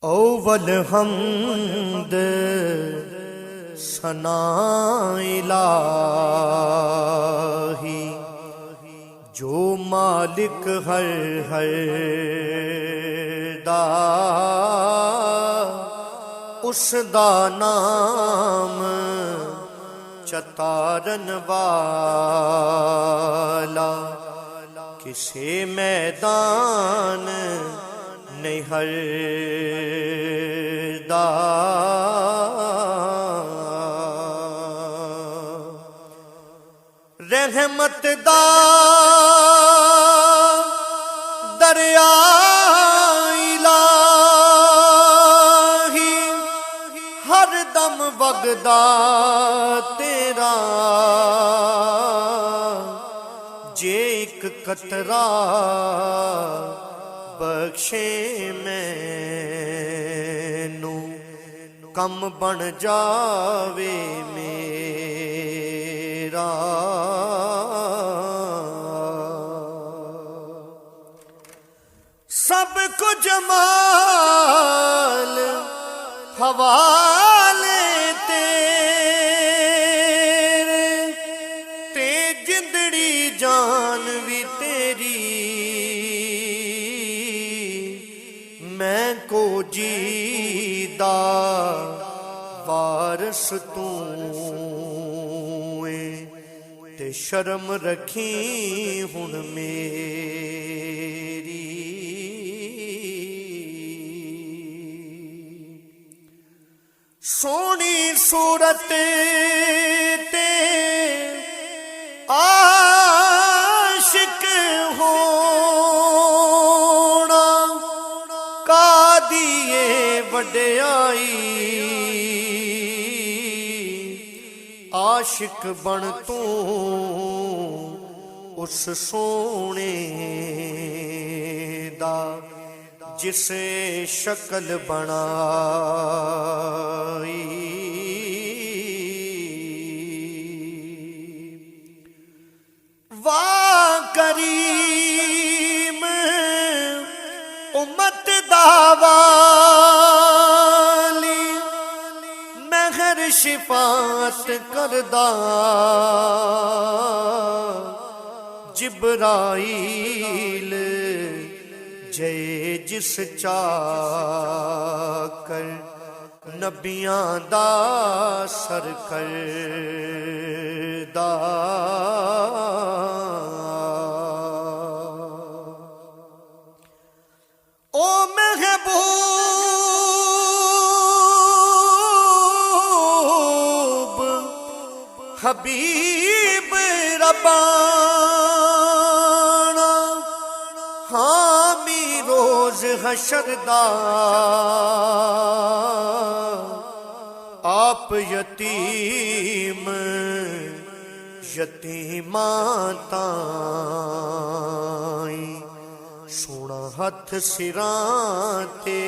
Oval हम्द सना इलाही, जो मालिक हर हर दा उस दा नाम चतारन वाला। किसे मैदान नहीं हरदा, रहमत दा दरिया इलाही, हर दम वगदा तेरा। जे एक कतरा बख्शे मैनू, कम बन जावे मेरा। सब को जमाल हवाले तेरे, ते जिंदड़ी जान भी तेरी। मैं को जीदा वारस तू ते शर्म रखी हुन मेरी। सोनी सूरत ते आशिक होना, कादिए वड्याई। आशिक बन तू उस सोने दा, जिसे शक्ल बनाई। वाह करीम उम्मत दावाली, महर शिफात करदा जिब्राइल। जय जिस चाकर नबियां दा सरकरदा। ओ महबूब हबीब रब्बाना, हामी रोज हशरदा। आप यतीम यतीमां ताईं, सोना हथ सिरां ते